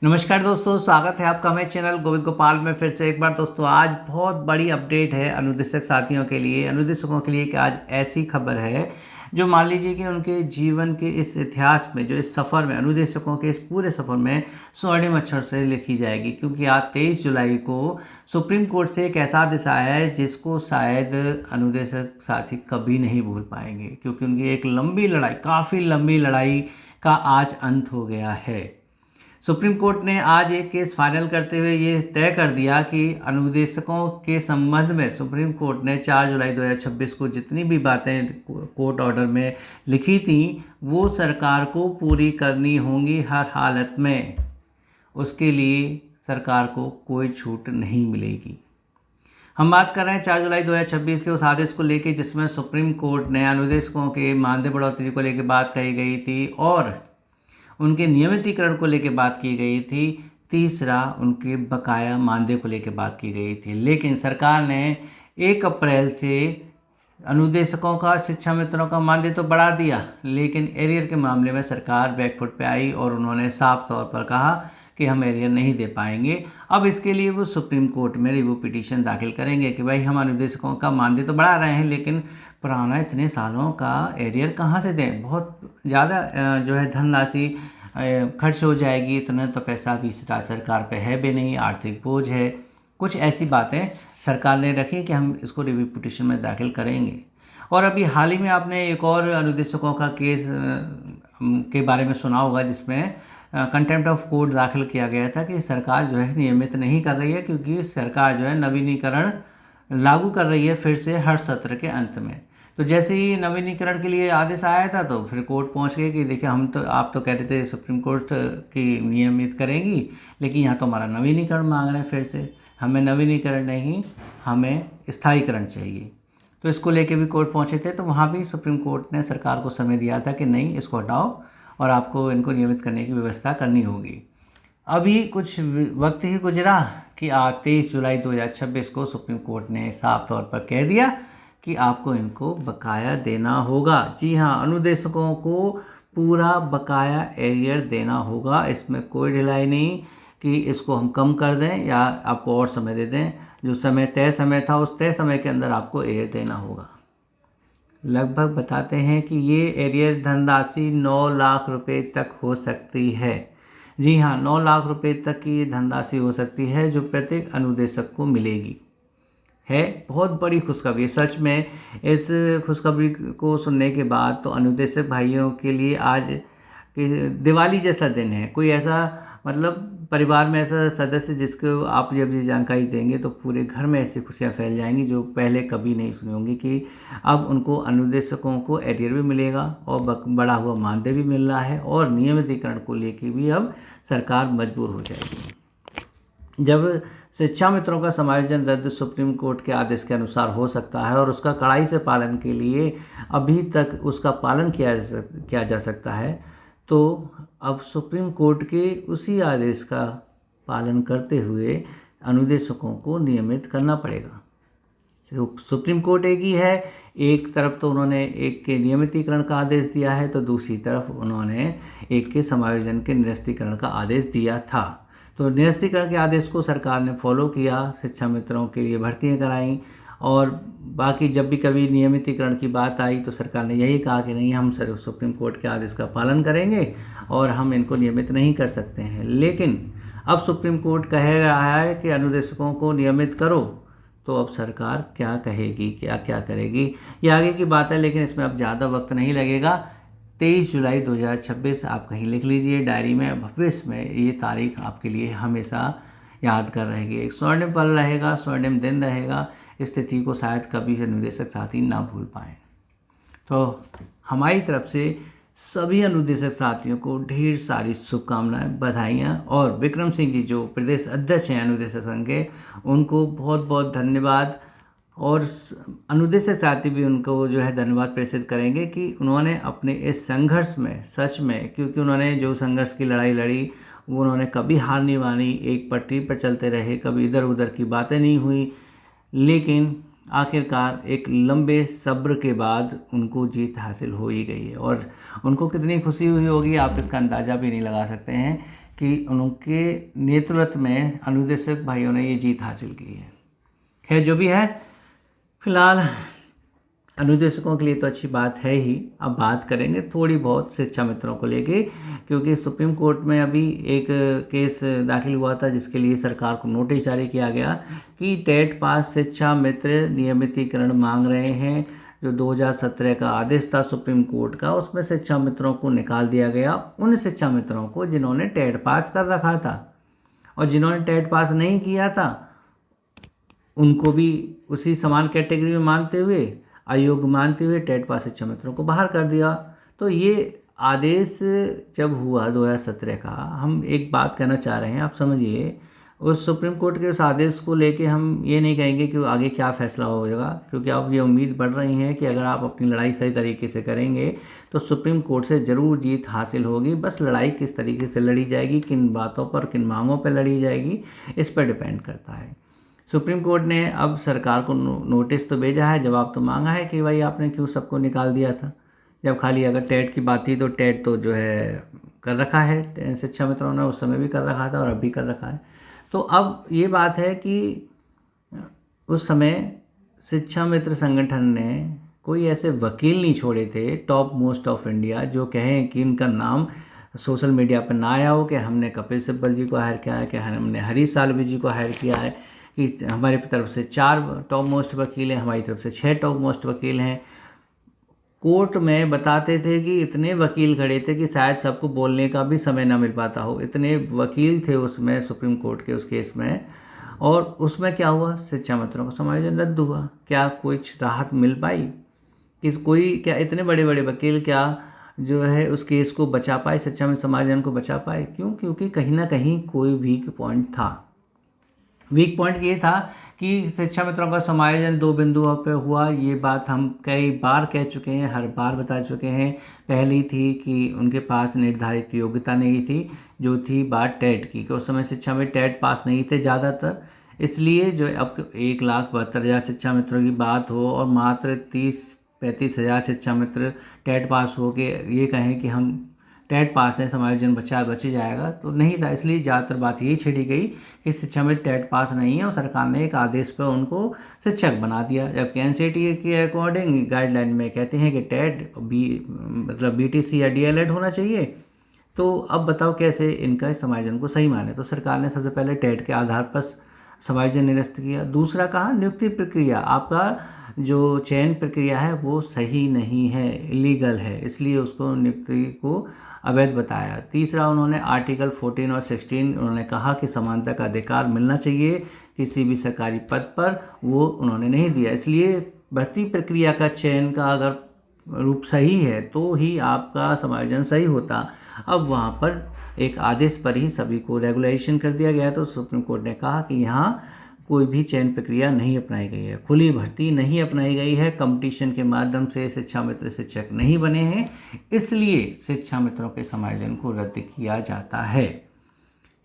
नमस्कार दोस्तों, स्वागत है आपका हमारे चैनल गोविंद गोपाल में फिर से एक बार। दोस्तों आज बहुत बड़ी अपडेट है अनुदेशक साथियों के लिए, अनुदेशकों के लिए कि आज ऐसी खबर है जो मान लीजिए कि उनके जीवन के इस इतिहास में, जो इस सफ़र में, अनुदेशकों के इस पूरे सफ़र में स्वर्णिम अक्षर से लिखी जाएगी। क्योंकि आज 23 जुलाई को सुप्रीम कोर्ट से एक ऐसा आदेश आया है जिसको शायद अनुदेशक साथी कभी नहीं भूल पाएंगे, क्योंकि उनकी एक लंबी लड़ाई, काफ़ी लंबी लड़ाई का आज अंत हो गया है। सुप्रीम कोर्ट ने आज एक केस फाइनल करते हुए ये तय कर दिया कि अनुदेशकों के संबंध में सुप्रीम कोर्ट ने 4 जुलाई 2026 को जितनी भी बातें कोर्ट ऑर्डर में लिखी थी वो सरकार को पूरी करनी होंगी हर हालत में। उसके लिए सरकार को कोई छूट नहीं मिलेगी। हम बात कर रहे हैं 4 जुलाई 2026 के उस आदेश को लेकर जिसमें सुप्रीम कोर्ट ने अनुदेशकों के मानदेय बढ़ोतरी को लेकर बात कही गई थी और उनके नियमितीकरण को लेकर बात की गई थी। तीसरा, उनके बकाया मानदेय को लेकर बात की गई थी। लेकिन सरकार ने 1 अप्रैल से अनुदेशकों का, शिक्षा मित्रों का मानदेय तो बढ़ा दिया, लेकिन एरियर के मामले में सरकार बैकफुट पे आई और उन्होंने साफ तौर पर कहा कि हम एरियर नहीं दे पाएंगे। अब इसके लिए वो सुप्रीम कोर्ट में रिव्यू पिटीशन दाखिल करेंगे कि भाई हम अनुदेशकों का मानदेय तो बढ़ा रहे हैं, लेकिन पुराना इतने सालों का एरियर कहाँ से दें। बहुत ज़्यादा जो है धनराशि खर्च हो जाएगी, इतना तो पैसा भी सरकार पे है भी नहीं, आर्थिक बोझ है। कुछ ऐसी बातें सरकार ने रखी कि हम इसको रिव्यू पिटीशन में दाखिल करेंगे। और अभी हाल ही में आपने एक और अनुदेशकों का केस के बारे में सुना होगा जिसमें कंटेम्प्ट ऑफ कोर्ट दाखिल किया गया था कि सरकार जो है नियमित नहीं कर रही है, क्योंकि सरकार जो है नवीनीकरण लागू कर रही है फिर से हर सत्र के अंत में। तो जैसे ही नवीनीकरण के लिए आदेश आया था तो फिर कोर्ट पहुंच गए कि देखिए आप तो कह रहे थे सुप्रीम कोर्ट की नियमित करेंगी, लेकिन यहाँ तो हमारा नवीनीकरण मांग रहे हैं फिर से। हमें नवीनीकरण नहीं, हमें स्थायीकरण चाहिए। तो इसको लेके भी कोर्ट पहुंचे थे, तो वहाँ भी सुप्रीम कोर्ट ने सरकार को समय दिया था कि नहीं, इसको हटाओ और आपको इनको नियमित करने की व्यवस्था करनी होगी। अभी कुछ वक्त ही गुजरा कि आज 23 जुलाई 2026 को सुप्रीम कोर्ट ने साफ तौर पर कह दिया कि आपको इनको बकाया देना होगा। जी हाँ, अनुदेशकों को पूरा बकाया एरियर देना होगा। इसमें कोई ढिलाई नहीं कि इसको हम कम कर दें या आपको और समय दे दें। जो समय तय समय था उस तय समय के अंदर आपको एरियर देना होगा। लगभग बताते हैं कि ये एरियर धनराशि 9 लाख रुपए तक हो सकती है। जी हाँ, 9 लाख रुपए तक की धनराशि हो सकती है जो प्रत्येक अनुदेशक को मिलेगी। है बहुत बड़ी खुशखबरी। सच में इस खुशखबरी को सुनने के बाद तो अनुदेशक भाइयों के लिए आज दिवाली जैसा दिन है। कोई ऐसा मतलब परिवार में ऐसा सदस्य जिसको आप जब ये जानकारी देंगे तो पूरे घर में ऐसी खुशियां फैल जाएंगी जो पहले कभी नहीं सुनी होंगी कि अब उनको अनुदेशकों को एरियर भी मिलेगा और बढ़ा हुआ मानदेय भी मिल रहा है और नियमितीकरण को लेकर भी अब सरकार मजबूर हो जाएगी। जब शिक्षा मित्रों का समायोजन रद्द सुप्रीम कोर्ट के आदेश के अनुसार हो सकता है और उसका कड़ाई से पालन के लिए अभी तक उसका पालन किया जा सकता है, तो अब सुप्रीम कोर्ट के उसी आदेश का पालन करते हुए अनुदेशकों को नियमित करना पड़ेगा। सुप्रीम कोर्ट एक ही है, एक तरफ तो उन्होंने एक के नियमितीकरण का आदेश दिया है तो दूसरी तरफ उन्होंने एक के समायोजन के निरस्तीकरण का आदेश दिया था। तो निरस्तीकरण के आदेश को सरकार ने फॉलो किया, शिक्षा मित्रों के लिए भर्तियां कराई और बाकी जब भी कभी नियमितीकरण की बात आई तो सरकार ने यही कहा कि नहीं, हम सुप्रीम कोर्ट के आदेश का पालन करेंगे और हम इनको नियमित नहीं कर सकते हैं। लेकिन अब सुप्रीम कोर्ट कह रहा है कि अनुदेशकों को नियमित करो, तो अब सरकार क्या कहेगी, क्या करेगी, ये आगे की बात है। लेकिन इसमें अब ज़्यादा वक्त नहीं लगेगा। 23 जुलाई 2026 आप कहीं लिख लीजिए डायरी में। भविष्य में ये तारीख आपके लिए हमेशा याद कर रहेगी। एक स्वर्णिम पल रहेगा, स्वर्णिम दिन रहेगा। इस तिथि को शायद कभी अनुदेशक साथी ना भूल पाएँ। तो हमारी तरफ से सभी अनुदेशक साथियों को ढेर सारी शुभकामनाएं, बधाइयाँ। और विक्रम सिंह जी जो प्रदेश अध्यक्ष हैं अनुदेशक संघ के, उनको बहुत बहुत धन्यवाद। और अनुदेशक साथी भी उनको जो है धन्यवाद प्रेषित करेंगे कि उन्होंने अपने इस संघर्ष में, सच में, क्योंकि उन्होंने जो संघर्ष की लड़ाई लड़ी वो उन्होंने कभी हार नहीं मानी, एक पटरी पर चलते रहे, कभी इधर उधर की बातें नहीं हुई, लेकिन आखिरकार एक लंबे सब्र के बाद उनको जीत हासिल हो ही गई है। और उनको कितनी खुशी हुई होगी आप इसका अंदाज़ा भी नहीं लगा सकते हैं कि उनके नेतृत्व में अनुदेशक भाइयों ने ये जीत हासिल की है। खैर जो भी है, फिलहाल अनुदेशकों के लिए तो अच्छी बात है ही। अब बात करेंगे थोड़ी बहुत शिक्षा मित्रों को लेके, क्योंकि सुप्रीम कोर्ट में अभी एक केस दाखिल हुआ था जिसके लिए सरकार को नोटिस जारी किया गया कि टेट पास शिक्षा मित्र नियमितीकरण मांग रहे हैं। जो 2017 का आदेश था सुप्रीम कोर्ट का, उसमें शिक्षा मित्रों को निकाल दिया गया, उन शिक्षा मित्रों को जिन्होंने टेट पास कर रखा था, और जिन्होंने टेट पास नहीं किया था उनको भी उसी समान कैटेगरी में मानते हुए, अयोग्य मानते हुए टेट पास शिक्षा मित्रों को बाहर कर दिया। तो ये आदेश जब हुआ 2017 का, हम एक बात कहना चाह रहे हैं, आप समझिए, उस सुप्रीम कोर्ट के उस आदेश को लेके हम ये नहीं कहेंगे कि आगे क्या फैसला होगा, क्योंकि अब ये उम्मीद बढ़ रही है कि अगर आप अपनी लड़ाई सही तरीके से करेंगे तो सुप्रीम कोर्ट से ज़रूर जीत हासिल होगी। बस लड़ाई किस तरीके से लड़ी जाएगी, किन बातों पर, किन मांगों पर लड़ी जाएगी, इस पर डिपेंड करता है। सुप्रीम कोर्ट ने अब सरकार को नोटिस तो भेजा है, जवाब तो मांगा है कि भाई आपने क्यों सबको निकाल दिया था, जब खाली अगर टेट की बात थी तो टेट तो जो है कर रखा है शिक्षा मित्रों ने, उस समय भी कर रखा था और अब भी कर रखा है। तो अब ये बात है कि उस समय शिक्षा मित्र संगठन ने कोई ऐसे वकील नहीं छोड़े थे टॉप मोस्ट ऑफ इंडिया जो कहें कि इनका नाम सोशल मीडिया पर ना आया हो कि हमने कपिल सिब्बल जी को हायर किया है, कि हमने हरीश साल्वे जी को हायर किया है, कि हमारी तरफ से 4 टॉप मोस्ट वकील हैं, हमारी तरफ से 6 टॉप मोस्ट वकील हैं। कोर्ट में बताते थे कि इतने वकील खड़े थे कि शायद सबको बोलने का भी समय ना मिल पाता हो, इतने वकील थे उसमें, सुप्रीम कोर्ट के उस केस में। और उसमें क्या हुआ, शिक्षा मित्रों का समायोजन रद्द हुआ। क्या कुछ राहत मिल पाई? कोई क्या इतने बड़े बड़े वकील क्या जो है उस केस को बचा पाए, शिक्षा में समायोजन को बचा पाए? क्यों? क्योंकि कहीं ना कहीं कोई वीक पॉइंट था। वीक पॉइंट ये था कि शिक्षा मित्रों का समायोजन 2 बिंदुओं पे हुआ। ये बात हम कई बार कह चुके हैं, हर बार बता चुके हैं। पहली थी कि उनके पास निर्धारित योग्यता नहीं थी, जो थी बात टेट की, कि उस समय शिक्षा में टेट पास नहीं थे ज़्यादातर, इसलिए जो अब 1,72,000 शिक्षा मित्रों की बात हो और मात्र 30-35 हज़ार शिक्षा मित्र टेट पास हो के ये कहें कि हम टेट पास है, समायोजन बच जाएगा, तो नहीं था। इसलिए ज़्यादातर बात यही छिड़ी गई कि शिक्षा में टेट पास नहीं है और सरकार ने एक आदेश पर उनको शिक्षक बना दिया। जबकि एनसीटी के अकॉर्डिंग गाइडलाइन में कहते हैं कि टेट मतलब बीटीसी या डीएलएड होना चाहिए। तो अब बताओ कैसे इनका समायोजन को सही माने? तो सरकार ने सबसे पहले टेट के आधार पर समायोजन निरस्त किया। दूसरा कहा, नियुक्ति प्रक्रिया, आपका जो चयन प्रक्रिया है वो सही नहीं है, इलीगल है, इसलिए उसको नियुक्ति को अवैध बताया। तीसरा, उन्होंने आर्टिकल 14 और 16 उन्होंने कहा कि समानता का अधिकार मिलना चाहिए किसी भी सरकारी पद पर, वो उन्होंने नहीं दिया। इसलिए भर्ती प्रक्रिया का चयन का अगर रूप सही है तो ही आपका समायोजन सही होता। अब वहाँ पर एक आदेश पर ही सभी को रेगुलेशन कर दिया गया। तो सुप्रीम कोर्ट ने कहा कि यहाँ कोई भी चयन प्रक्रिया नहीं अपनाई गई है, खुली भर्ती नहीं अपनाई गई है, कंपटीशन के माध्यम से शिक्षा मित्र शिक्षक नहीं बने हैं, इसलिए शिक्षा मित्रों के समायोजन को रद्द किया जाता है।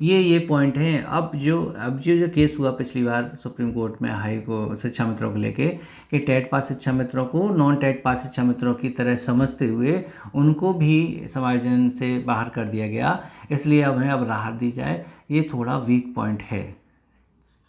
ये पॉइंट हैं। अब जो केस हुआ पिछली बार सुप्रीम कोर्ट में हाई को शिक्षा मित्रों को लेके कि टेट पास शिक्षा मित्रों को नॉन टेट पास शिक्षा मित्रों की तरह समझते हुए उनको भी समायोजन से बाहर कर दिया गया, इसलिए अब राहत दी जाए, ये थोड़ा वीक पॉइंट है।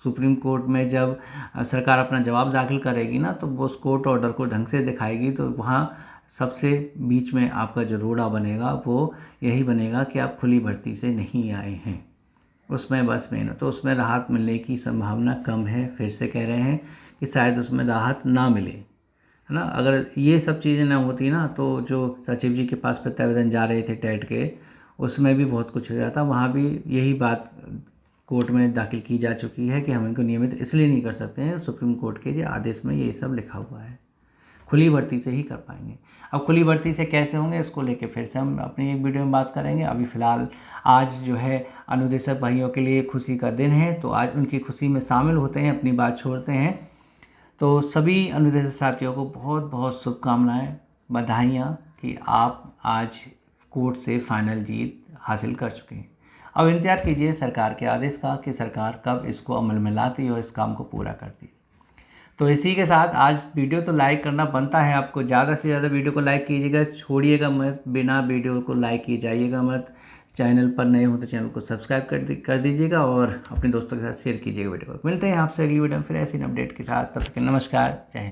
सुप्रीम कोर्ट में जब सरकार अपना जवाब दाखिल करेगी ना, तो वो उस कोर्ट ऑर्डर को ढंग से दिखाएगी, तो वहाँ सबसे बीच में आपका जो रोड़ा बनेगा वो यही बनेगा कि आप खुली भर्ती से नहीं आए हैं, उसमें बस मेहनत, तो उसमें राहत मिलने की संभावना कम है। फिर से कह रहे हैं कि शायद उसमें राहत ना मिले, है ना। अगर ये सब चीज़ें ना होती ना, तो जो सचिव जी के पास प्रत्यावेदन जा रहे थे टेट के, उसमें भी बहुत कुछ हो जाता। वहाँ भी यही बात कोर्ट में दाखिल की जा चुकी है कि हम इनको नियमित इसलिए नहीं कर सकते हैं, सुप्रीम कोर्ट के जो आदेश में ये सब लिखा हुआ है, खुली भर्ती से ही कर पाएंगे। अब खुली भर्ती से कैसे होंगे, इसको लेके फिर से हम अपनी एक वीडियो में बात करेंगे। अभी फ़िलहाल आज जो है अनुदेशक भाइयों के लिए खुशी का दिन है, तो आज उनकी खुशी में शामिल होते हैं, अपनी बात छोड़ते हैं। तो सभी अनुदेशक साथियों को बहुत बहुत शुभकामनाएँ, बधाइयाँ कि आप आज कोर्ट से फाइनल जीत हासिल कर चुके हैं। अब इंतजार कीजिए सरकार के आदेश का कि सरकार कब इसको अमल में लाती और इस काम को पूरा करती। तो इसी के साथ आज वीडियो तो लाइक करना बनता है आपको, ज़्यादा से ज़्यादा वीडियो को लाइक कीजिएगा, छोड़िएगा मत, बिना वीडियो को लाइक किए जाइएगा मत। चैनल पर नए हो तो चैनल को सब्सक्राइब कर दीजिएगा और अपने दोस्तों के साथ शेयर कीजिएगा वीडियो को। मिलते हैं आपसे अगली वीडियो में फिर ऐसी अपडेट के साथ। तब तक के नमस्कार, जय हिंद।